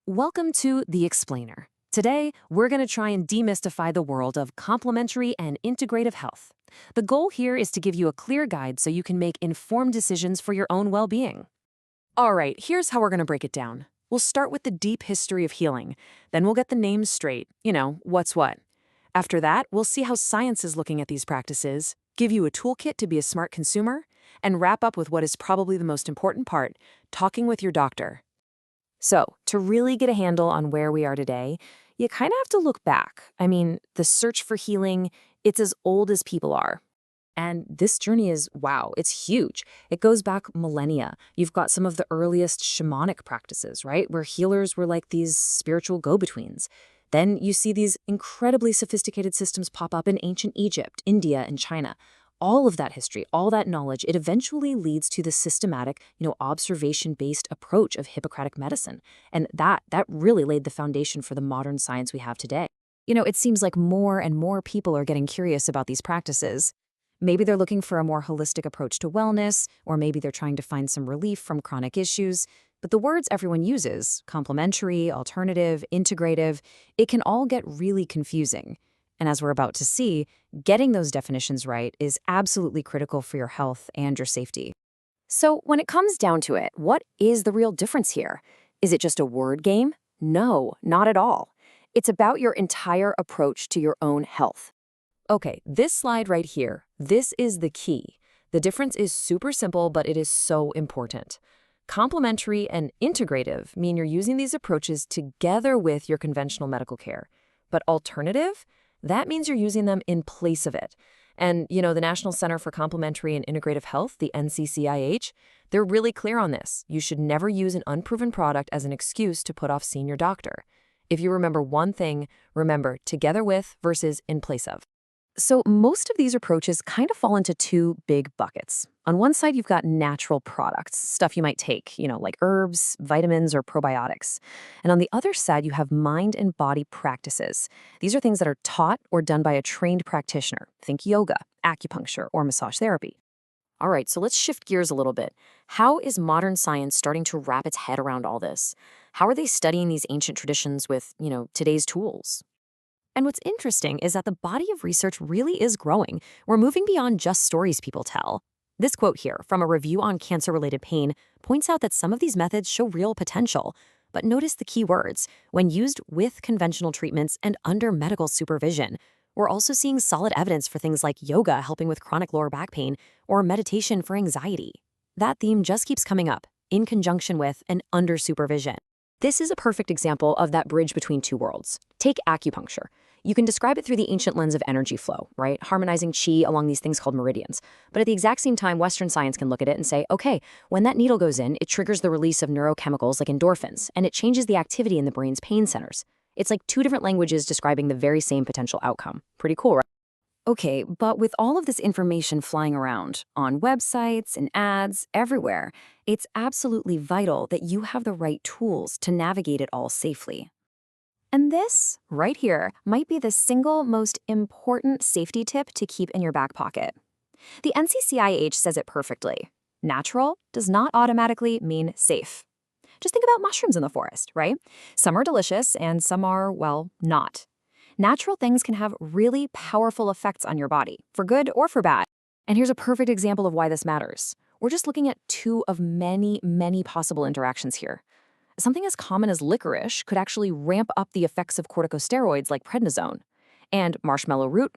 Welcome to The Explainer. Today, we're going to try and demystify the world of complementary and integrative health. The goal here is to give you a clear guide so you can make informed decisions for your own well-being. All right, here's how we're going to break it down. We'll start with the deep history of healing. Then we'll get the names straight, what's what. After that, we'll see how science is looking at these practices, give you a toolkit to be a smart consumer, and wrap up with what is probably the most important part, talking with your doctor. So, to really get a handle on where we are today, you kind of have to look back. The search for healing, it's as old as people are. And this journey is, wow, it's huge. It goes back millennia. You've got some of the earliest shamanic practices, right? Where healers were like these spiritual go-betweens. Then you see these incredibly sophisticated systems pop up in ancient Egypt, India, and China. All of that history, all that knowledge, it eventually leads to the systematic, observation-based approach of Hippocratic medicine. And that really laid the foundation for the modern science we have today. It seems like more and more people are getting curious about these practices. Maybe they're looking for a more holistic approach to wellness, or maybe they're trying to find some relief from chronic issues. But the words everyone uses, complementary, alternative, integrative, it can all get really confusing. And as we're about to see, getting those definitions right is absolutely critical for your health and your safety. So when it comes down to it, what is the real difference here? Is it just a word game? No, not at all. It's about your entire approach to your own health. Okay, this slide right here, this is the key. The difference is super simple, but it is so important. Complementary and integrative mean you're using these approaches together with your conventional medical care. But alternative? That means you're using them in place of it. And, the National Center for Complementary and Integrative Health, the NCCIH, they're really clear on this. You should never use an unproven product as an excuse to put off seeing your doctor. If you remember one thing, remember together with versus in place of. So most of these approaches kind of fall into two big buckets. On one side, you've got natural products, stuff you might take, like herbs, vitamins, or probiotics. And on the other side, you have mind and body practices. These are things that are taught or done by a trained practitioner. Think yoga, acupuncture, or massage therapy. All right, so let's shift gears a little bit. How is modern science starting to wrap its head around all this? How are they studying these ancient traditions with, today's tools? And what's interesting is that the body of research really is growing. We're moving beyond just stories people tell. This quote here from a review on cancer-related pain points out that some of these methods show real potential. But notice the key words, when used with conventional treatments and under medical supervision. We're also seeing solid evidence for things like yoga helping with chronic lower back pain or meditation for anxiety. That theme just keeps coming up, in conjunction with and under supervision. This is a perfect example of that bridge between two worlds. Take acupuncture. You can describe it through the ancient lens of energy flow, right? Harmonizing qi along these things called meridians. But at the exact same time, Western science can look at it and say, okay, when that needle goes in, it triggers the release of neurochemicals like endorphins, and it changes the activity in the brain's pain centers. It's like two different languages describing the very same potential outcome. Pretty cool, right? Okay, but with all of this information flying around, on websites and ads, everywhere, it's absolutely vital that you have the right tools to navigate it all safely. And this, right here, might be the single most important safety tip to keep in your back pocket. The NCCIH says it perfectly. Natural does not automatically mean safe. Just think about mushrooms in the forest, right? Some are delicious and some are, well, not. Natural things can have really powerful effects on your body, for good or for bad. And here's a perfect example of why this matters. We're just looking at two of many, many possible interactions here. Something as common as licorice could actually ramp up the effects of corticosteroids like prednisone. And marshmallow root,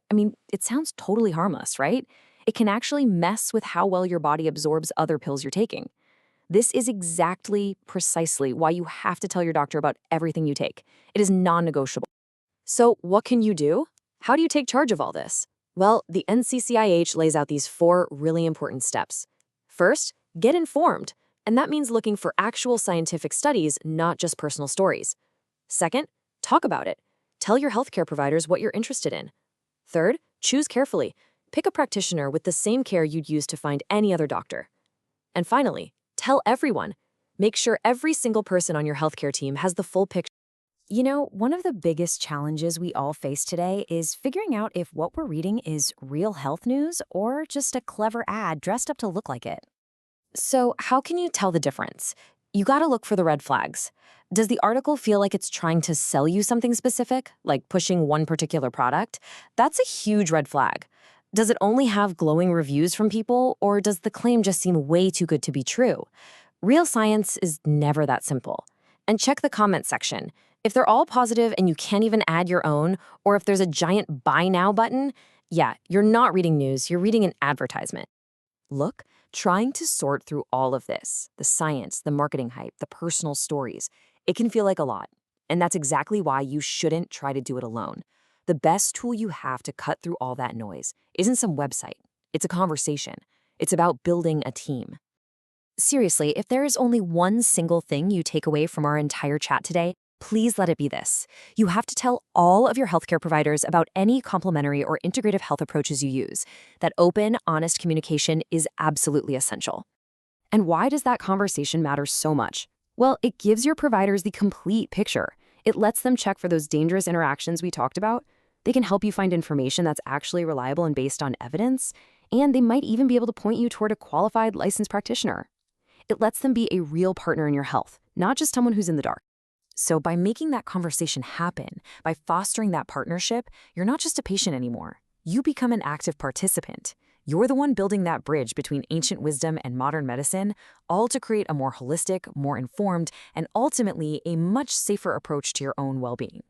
it sounds totally harmless, right? It can actually mess with how well your body absorbs other pills you're taking. This is precisely why you have to tell your doctor about everything you take. It is non-negotiable. So what can you do? How do you take charge of all this? Well, the NCCIH lays out these 4 really important steps. First, get informed. And that means looking for actual scientific studies, not just personal stories. Second, talk about it. Tell your healthcare providers what you're interested in. Third, choose carefully. Pick a practitioner with the same care you'd use to find any other doctor. And finally, tell everyone. Make sure every single person on your healthcare team has the full picture. One of the biggest challenges we all face today is figuring out if what we're reading is real health news or just a clever ad dressed up to look like it. So how can you tell the difference? You gotta look for the red flags. Does the article feel like it's trying to sell you something specific, like pushing one particular product? That's a huge red flag. Does it only have glowing reviews from people, or does the claim just seem way too good to be true? Real science is never that simple. And check the comment section. If they're all positive and you can't even add your own, or if there's a giant buy now button, yeah, you're not reading news, you're reading an advertisement. Look, trying to sort through all of this, the science, the marketing hype, the personal stories, it can feel like a lot. And that's exactly why you shouldn't try to do it alone. The best tool you have to cut through all that noise isn't some website. It's a conversation. It's about building a team. Seriously, if there is only one single thing you take away from our entire chat today, please let it be this. You have to tell all of your healthcare providers about any complementary or integrative health approaches you use. That open, honest communication is absolutely essential. And why does that conversation matter so much? Well, it gives your providers the complete picture. It lets them check for those dangerous interactions we talked about. They can help you find information that's actually reliable and based on evidence, and they might even be able to point you toward a qualified licensed practitioner. It lets them be a real partner in your health, not just someone who's in the dark. So by making that conversation happen, by fostering that partnership, you're not just a patient anymore. You become an active participant. You're the one building that bridge between ancient wisdom and modern medicine, all to create a more holistic, more informed, and ultimately a much safer approach to your own well-being.